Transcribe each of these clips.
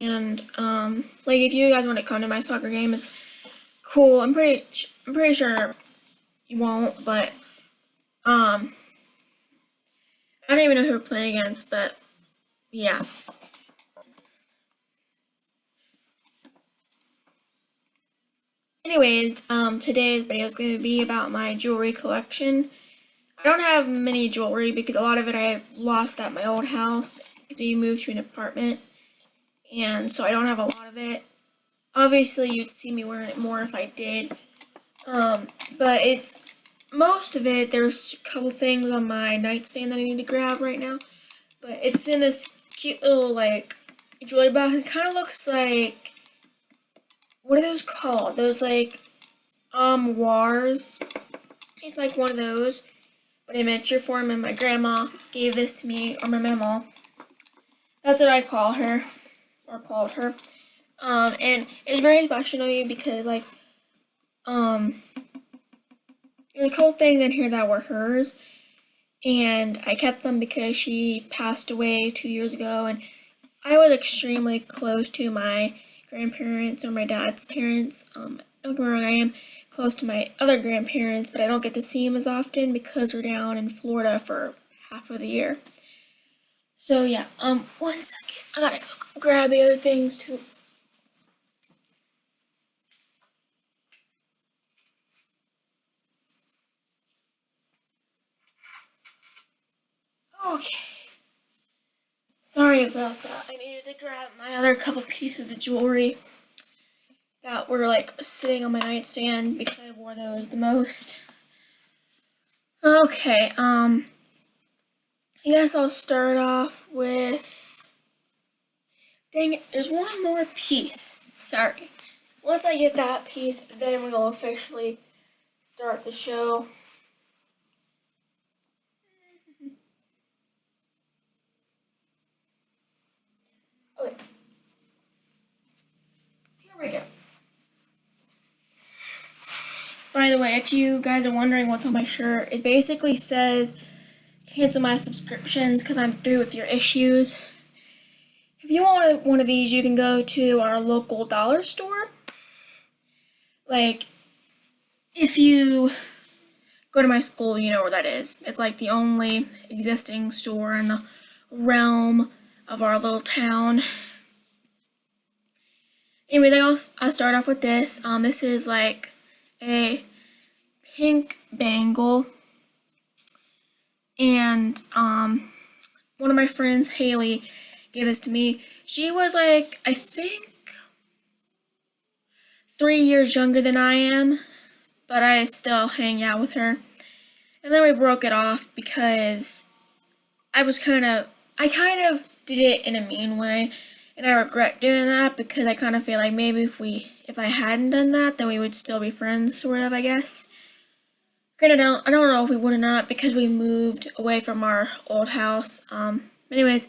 and like if you guys want to come to my soccer game, it's cool. I'm pretty sure you won't, but um, I don't even know who we're playing against, but yeah. Anyways, today's video is going to be about my jewelry collection. I don't have many jewelry because a lot of it I lost at my old house because we moved to an apartment, and so I don't have a lot of it. Obviously, you'd see me wearing it more if I did, but it's most of it. There's a couple things on my nightstand that I need to grab right now, but it's in this cute little like jewelry box. It kind of looks like, what are those called? Those like armoires. It's like one of those, but in miniature form. And my grandma gave this to me, or my mama. That's what I call her, or called her. And it's very special to me because like there's a couple things in here that were hers, and I kept them because she passed away 2 years ago, and I was extremely close to my grandparents or my dad's parents. Don't get me wrong, I am close to my other grandparents, but I don't get to see them as often because we're down in Florida for half of the year. So yeah, 1 second, I gotta go grab the other things too. Okay. Sorry about that. I needed to grab my other couple pieces of jewelry that were like sitting on my nightstand because I wore those the most. Okay, I guess I'll start off with, dang it, there's one more piece. Sorry. Once I get that piece, then we'll officially start the show. Okay, here we go. By the way, if you guys are wondering what's on my shirt, it basically says cancel my subscriptions because I'm through with your issues. If you want one of these, you can go to our local dollar store. Like, if you go to my school, you know where that is. It's like the only existing store in the realm of our little town. Anyways, I start off with this. This is like a pink bangle, and one of my friends, Haley, gave this to me. She was like, I think 3 years younger than I am, but I still hang out with her. And then we broke it off because I kind of did it in a mean way, and I regret doing that because I kind of feel like maybe if I hadn't done that, then we would still be friends, sort of, I guess. Granted, I don't know if we would or not because we moved away from our old house. Anyways,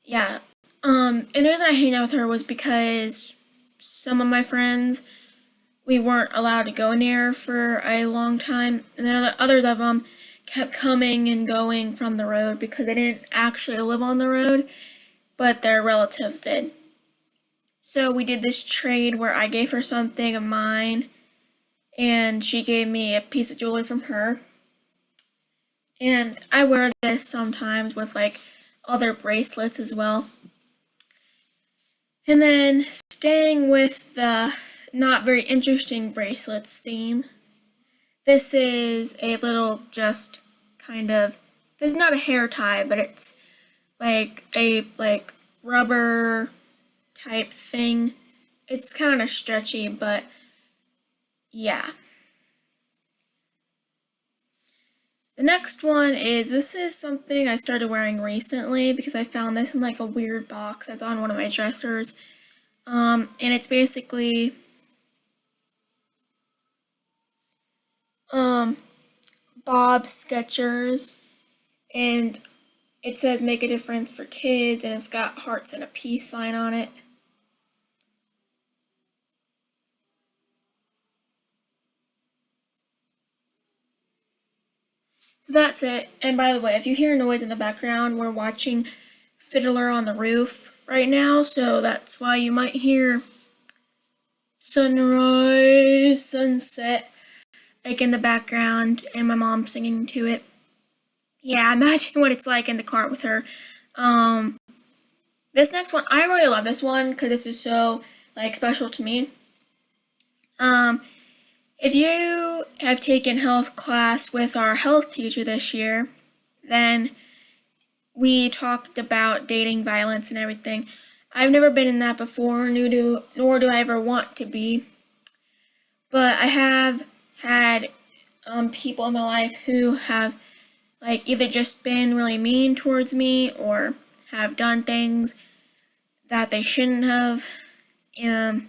yeah. And the reason I hang out with her was because some of my friends, we weren't allowed to go near for a long time, and then others of them kept coming and going from the road because they didn't actually live on the road, but their relatives did. So we did this trade where I gave her something of mine, and she gave me a piece of jewelry from her. And I wear this sometimes with like other bracelets as well. And then staying with the not very interesting bracelets theme, this is a little just kind of, this is not a hair tie, but it's like a like rubber type thing. It's kind of stretchy, but yeah. The next one is, this is something I started wearing recently because I found this in like a weird box that's on one of my dressers. And it's basically Bob Skechers, and it says make a difference for kids, and it's got hearts and a peace sign on it. So that's it. And by the way, if you hear noise in the background, we're watching Fiddler on the Roof. right now, so that's why you might hear sunrise, sunset, like in the background, and my mom singing to it. Yeah, imagine what it's like in the car with her. Um, this next one, I really love this one because this is so like special to me. Um, if you have taken health class with our health teacher this year, then we talked about dating violence and everything. I've never been in that before, nor do I ever want to be. But I have had people in my life who have like either just been really mean towards me or have done things that they shouldn't have. Um,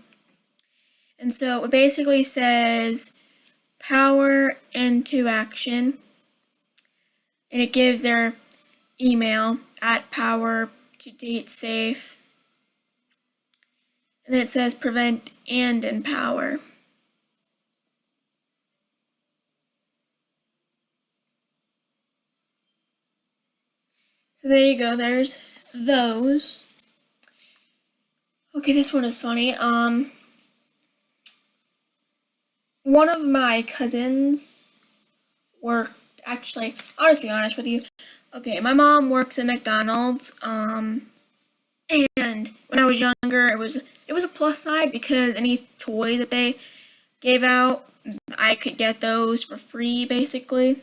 and so it basically says power into action, and it gives their email at power to date safe, and then it says prevent and empower. So there you go, there's those. Okay, this one is funny. One of my cousins worked, actually, I'll just be honest with you. Okay, my mom works at McDonald's, and when I was younger, it was a plus side because any toy that they gave out, I could get those for free, basically.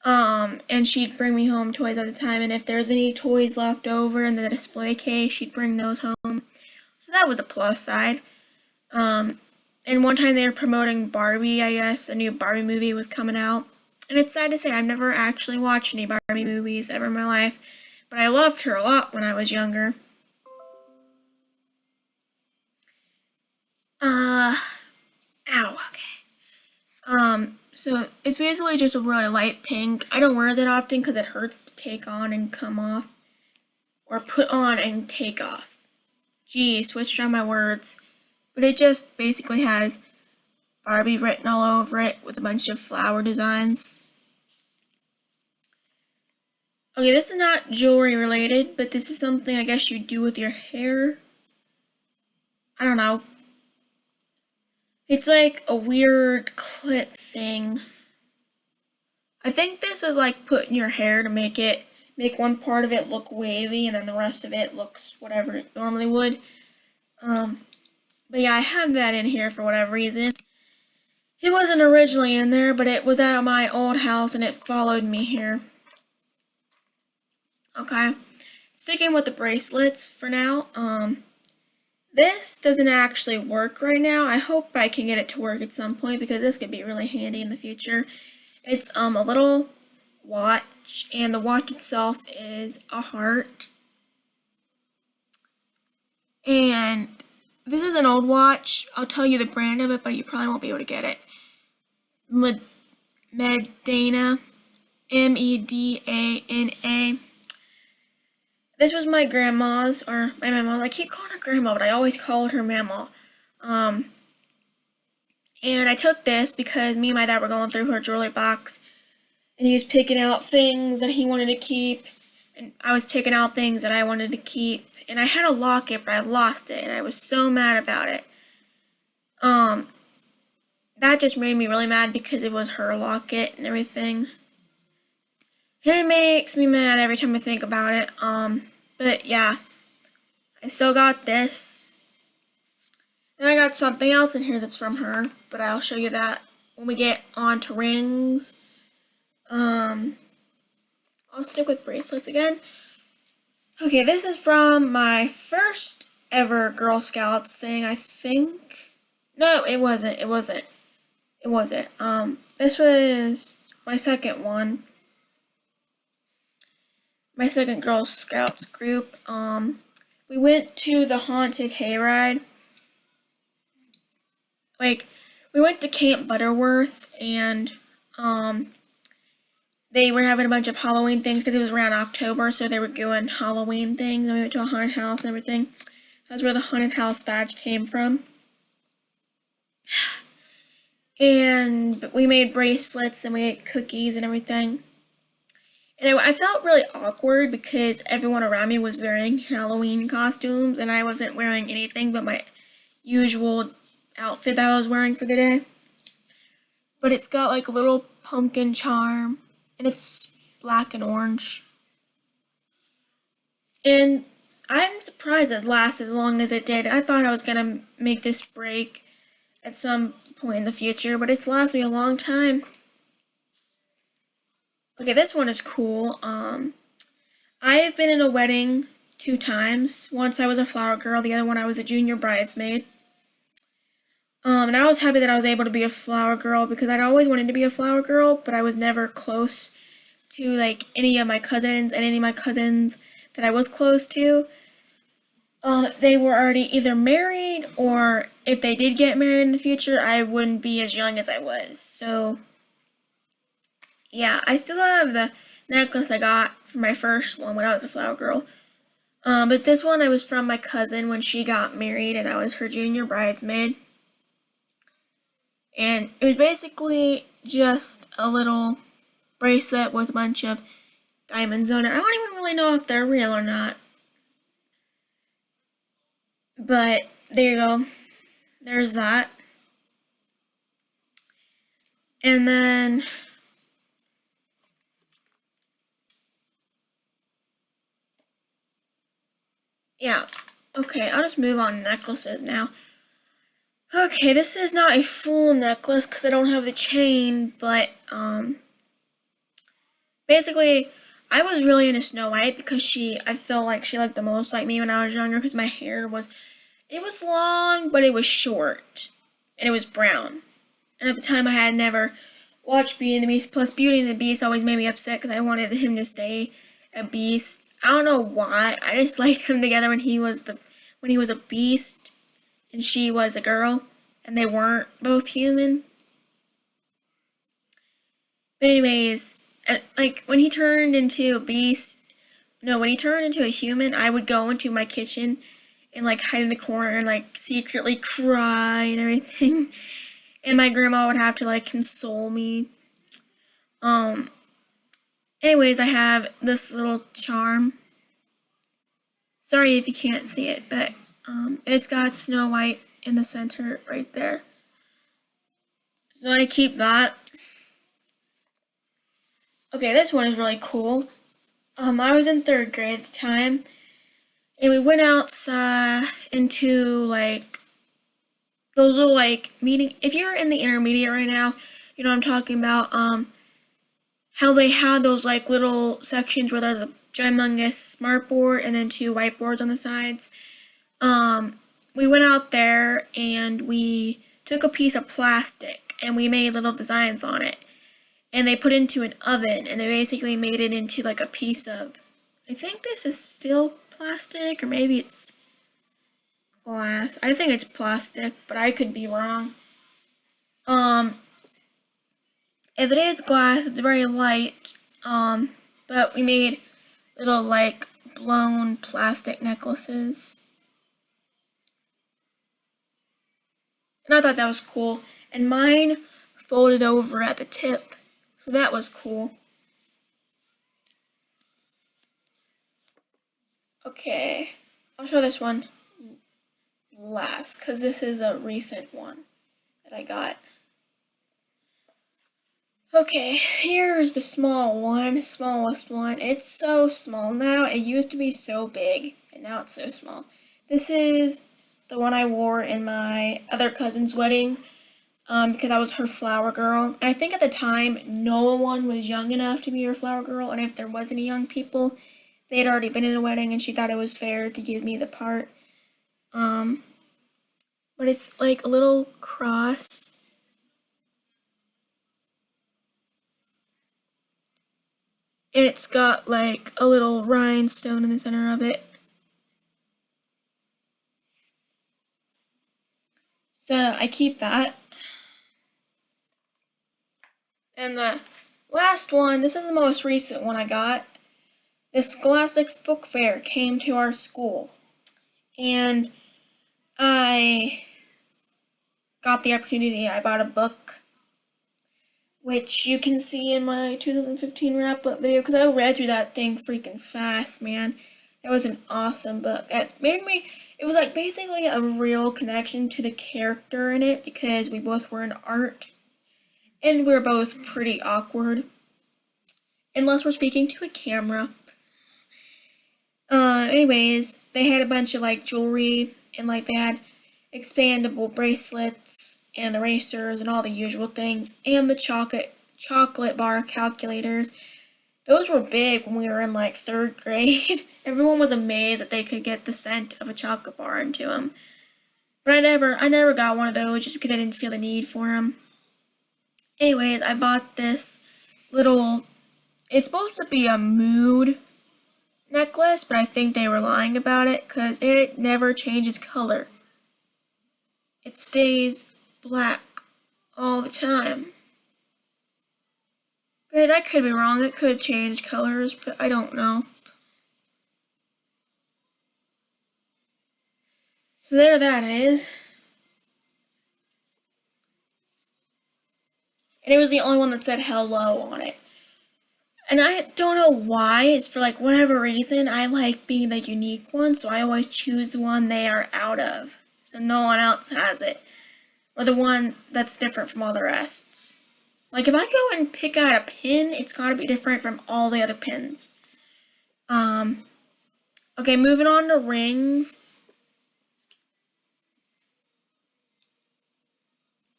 And she'd bring me home toys at the time, and if there's any toys left over in the display case, she'd bring those home. So that was a plus side. And one time they were promoting Barbie, I guess, a new Barbie movie was coming out. And it's sad to say, I've never actually watched any Barbie movies ever in my life, but I loved her a lot when I was younger. Uh, ow, okay. So it's basically just a really light pink. I don't wear that often because it hurts to take on and come off, or put on and take off. Gee, switched on my words. But it just basically has Barbie written all over it with a bunch of flower designs. Okay, this is not jewelry related, but this is something I guess you do with your hair. I don't know. It's like a weird clip thing. I think this is like put in your hair to make one part of it look wavy and then the rest of it looks whatever it normally would. But yeah, I have that in here for whatever reason. It wasn't originally in there, but it was at my old house and it followed me here. Okay. Sticking with the bracelets for now. This doesn't actually work right now. I hope I can get it to work at some point because this could be really handy in the future. It's a little watch, and the watch itself is a heart. And this is an old watch. I'll tell you the brand of it, but you probably won't be able to get it. Medana, Medana. This was my grandma's, or my mama's. I keep calling her grandma, but I always called her mama. And I took this because me and my dad were going through her jewelry box, and he was picking out things that he wanted to keep, and I was picking out things that I wanted to keep. And I had a locket, but I lost it, and I was so mad about it. That just made me really mad because it was her locket and everything. And it makes me mad every time I think about it. But yeah, I still got this. Then I got something else in here that's from her, but I'll show you that when we get on to rings. I'll stick with bracelets again. Okay, this is from my first ever Girl Scouts thing, I think. No, it wasn't. This was my second one. My second Girl Scouts group. We went to the haunted hayride. Like, we went to Camp Butterworth, and they were having a bunch of Halloween things because it was around October, so they were doing Halloween things, and we went to a haunted house and everything. That's where the haunted house badge came from. And we made bracelets and we ate cookies and everything. And I felt really awkward because everyone around me was wearing Halloween costumes and I wasn't wearing anything but my usual outfit that I was wearing for the day. But it's got like a little pumpkin charm and it's black and orange. And I'm surprised it lasts as long as it did. I thought I was gonna make this break at some point in the future, but it's lasted me a long time. Okay, this one is cool. I have been in a wedding 2 times. Once I was a flower girl, the other one I was a junior bridesmaid. And I was happy that I was able to be a flower girl because I'd always wanted to be a flower girl, but I was never close to like any of my cousins, and any of my cousins that I was close to, they were already either married, or if they did get married in the future, I wouldn't be as young as I was. So yeah, I still have the necklace I got for my first one when I was a flower girl. But this one I was from my cousin when she got married and I was her junior bridesmaid. And it was basically just a little bracelet with a bunch of diamonds on it. I don't even really know if they're real or not. But there you go. There's that. And then yeah. Okay, I'll just move on to necklaces now. Okay, this is not a full necklace because I don't have the chain, but basically I was really into Snow White because I felt like she looked the most like me when I was younger because my hair it was long, but it was short, and it was brown. And at the time I had never watched Beauty and the Beast, plus Beauty and the Beast always made me upset because I wanted him to stay a beast. I don't know why, I just liked him together when he was a beast and she was a girl, and they weren't both human. But anyways, like when he turned into a beast, no, when he turned into a human, I would go into my kitchen and like hide in the corner and like secretly cry and everything. And my grandma would have to like console me. Um, Anyways, I have this little charm. Sorry if you can't see it, but it's got Snow White in the center right there. So I keep that. Okay, this one is really cool. I was in 3rd grade at the time, and we went outside into like those little like meeting. If you're in the intermediate right now, you know what I'm talking about. How they had those like little sections where there's a humongous smartboard and then 2 whiteboards on the sides. We went out there and we took a piece of plastic and we made little designs on it. And they put it into an oven and they basically made it into like a piece of, I think this is still plastic or maybe it's glass. I think it's plastic, but I could be wrong. If it is glass, it's very light. But we made little like blown plastic necklaces. And I thought that was cool. And mine folded over at the tip. So that was cool. Okay, I'll show this one last because this is a recent one that I got. Okay, here's the smallest one. It's so small now. It used to be so big, and now it's so small. This is the one I wore in my other cousin's wedding, because I was her flower girl. And I think at the time, no one was young enough to be her flower girl, and if there was any young people, they had already been in a wedding, and she thought it was fair to give me the part. But it's like a little cross. And it's got like a little rhinestone in the center of it. So I keep that. And the last one, this is the most recent one I got. The Scholastics Book Fair came to our school. And I got the opportunity. I bought a book which you can see in my 2015 wrap up video because I read through that thing freaking fast, man. That was an awesome book. It made me, it was like basically a real connection to the character in it because we both were in art and we were both pretty awkward unless we're speaking to a camera. Anyways, they had a bunch of like jewelry and like they had expandable bracelets and erasers and all the usual things and the chocolate bar calculators. Those were big when we were in like 3rd grade. Everyone was amazed that they could get the scent of a chocolate bar into them. But I never got one of those just because I didn't feel the need for them. Anyways, I bought this little, it's supposed to be a mood necklace, but I think they were lying about it because it never changes color. It stays black all the time. Granted, I could be wrong. It could change colors, but I don't know. So there that is. And it was the only one that said hello on it. And I don't know why. It's for like whatever reason. I like being the unique one, so I always choose the one they are out of. So no one else has it. Or the one that's different from all the rest. Like if I go and pick out a pin, it's gotta be different from all the other pins. Okay, moving on to rings.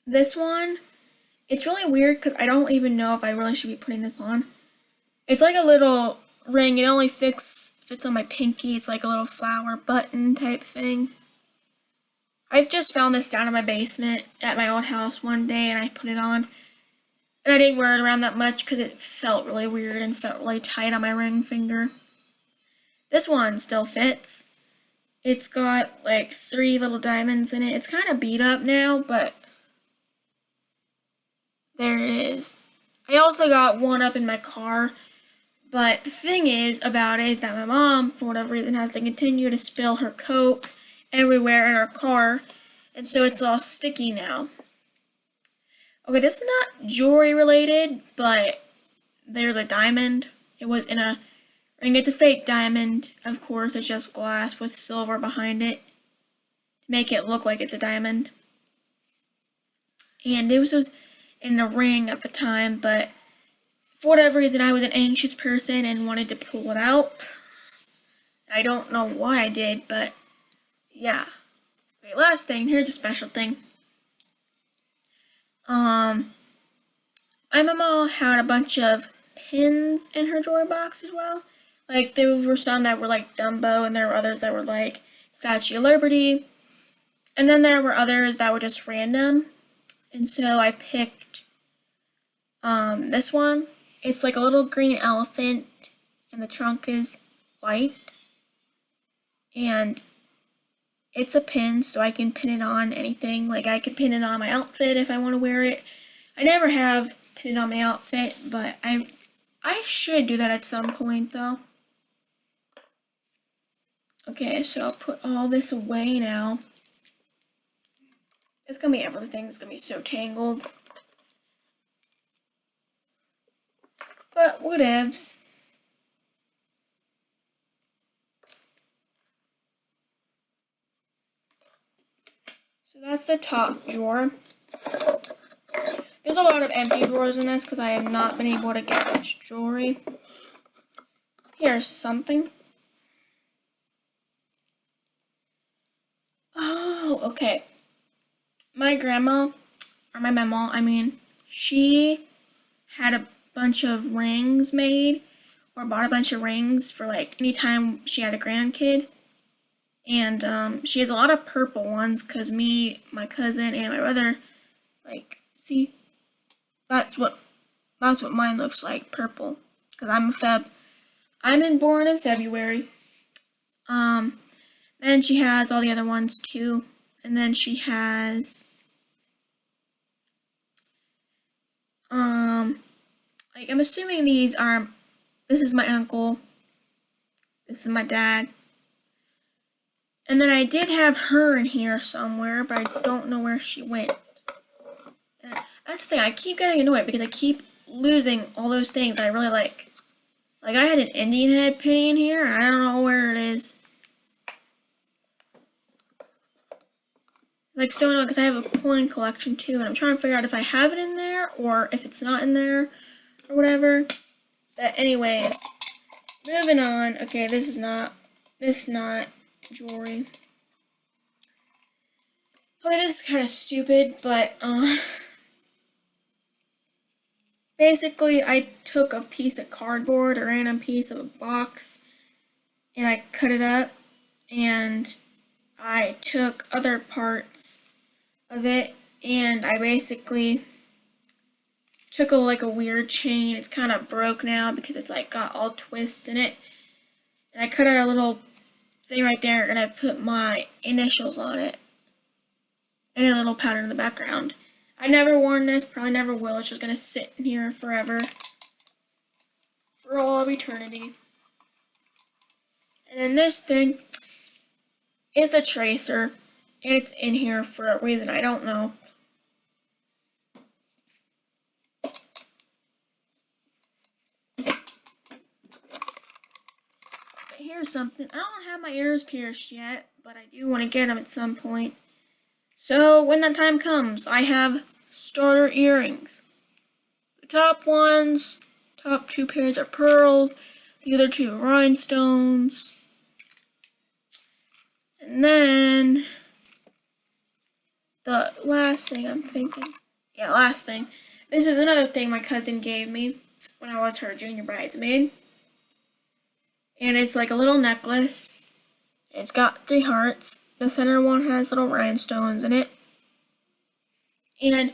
This one, it's really weird because I don't even know if I really should be putting this on. It's like a little ring. It only fits on my pinky. It's like a little flower button type thing. I've just found this down in my basement at my old house one day and I put it on. And I didn't wear it around that much because it felt really weird and felt really tight on my ring finger. This one still fits. It's got like 3 little diamonds in it. It's kind of beat up now, but there it is. I also got one up in my car. But the thing is about it is that my mom, for whatever reason, has to continue to spill her Coke everywhere in our car. And so it's all sticky now. Okay, this is not jewelry related, but there's a diamond. It was in a ring. It's a fake diamond, of course. It's just glass with silver behind it to make it look like it's a diamond. And it was in a ring at the time, but for whatever reason, I was an anxious person and wanted to pull it out. I don't know why I did, but yeah. Okay, last thing, here's a special thing. My mama had a bunch of pins in her jewelry box as well. Like, there were some that were like Dumbo, and there were others that were like Statue of Liberty. And then there were others that were just random. And so I picked this one. It's like a little green elephant, and the trunk is white. And it's a pin, so I can pin it on anything. Like, I could pin it on my outfit if I want to wear it. I never have pinned it on my outfit, but I should do that at some point, though. Okay, so I'll put all this away now. It's gonna be everything. It's gonna be so tangled. But whatevs. So that's the top drawer. There's a lot of empty drawers in this because I have not been able to get much jewelry. Here's something. Oh, okay. My grandma, or my mama, I mean, she had a bunch of rings made, or bought a bunch of rings for like any time she had a grandkid. And she has a lot of purple ones because me, my cousin, and my brother, like, see, that's what mine looks like, purple. Because I'm a Feb. I'm born in February. Then she has all the other ones too. And then she has like, I'm assuming these are, this is my uncle, this is my dad, and then I did have her in here somewhere, but I don't know where she went. That's the thing, I keep getting annoyed because I keep losing all those things I really like. Like, I had an Indian head penny in here, and I don't know where it is. Like, so annoying because I have a coin collection too, and I'm trying to figure out if I have it in there or if it's not in there or whatever. But anyways, moving on. Okay, this is not jewelry. Okay, this is kind of stupid, but basically I took a piece of cardboard, a random piece of a box, and I cut it up, and I took other parts of it, and I basically took like a weird chain. It's kind of broke now because it's like got all twists in it. And I cut out a little thing right there, and I put my initials on it. And a little pattern in the background. I never worn this, probably never will. It's just going to sit in here forever. For all of eternity. And then this thing is a tracer. And it's in here for a reason I don't know. But here's something. I don't have my ears pierced yet, but I do want to get them at some point. So when that time comes, I have starter earrings. The top two pairs are pearls, the other two are rhinestones. And then the last thing last thing. This is another thing my cousin gave me when I was her junior bridesmaid. And it's like a little necklace. It's got 3 hearts. The center one has little rhinestones in it. And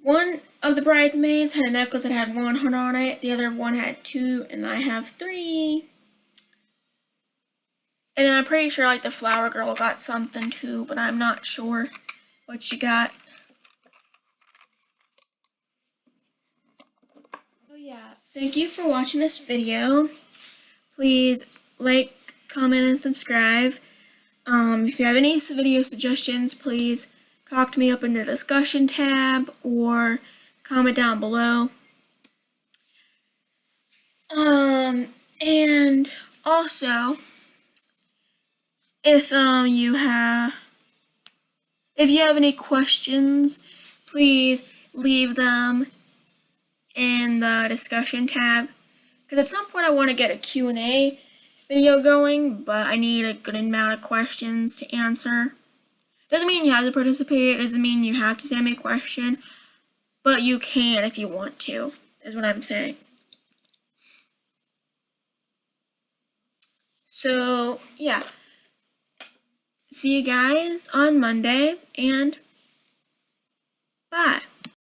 one of the bridesmaids had a necklace that had 1 heart on it. The other one had 2, and I have 3. And then I'm pretty sure like the flower girl got something too, but I'm not sure what she got. Oh yeah, thank you for watching this video. Please like, comment, and subscribe. If you have any video suggestions, please talk to me up in the discussion tab or comment down below. And also, if you have any questions, please leave them in the discussion tab. Because at some point I want to get a Q&A video going, but I need a good amount of questions to answer. Doesn't mean you have to participate, doesn't mean you have to send me a question, but you can if you want to, is what I'm saying. So, yeah. See you guys on Monday, and bye.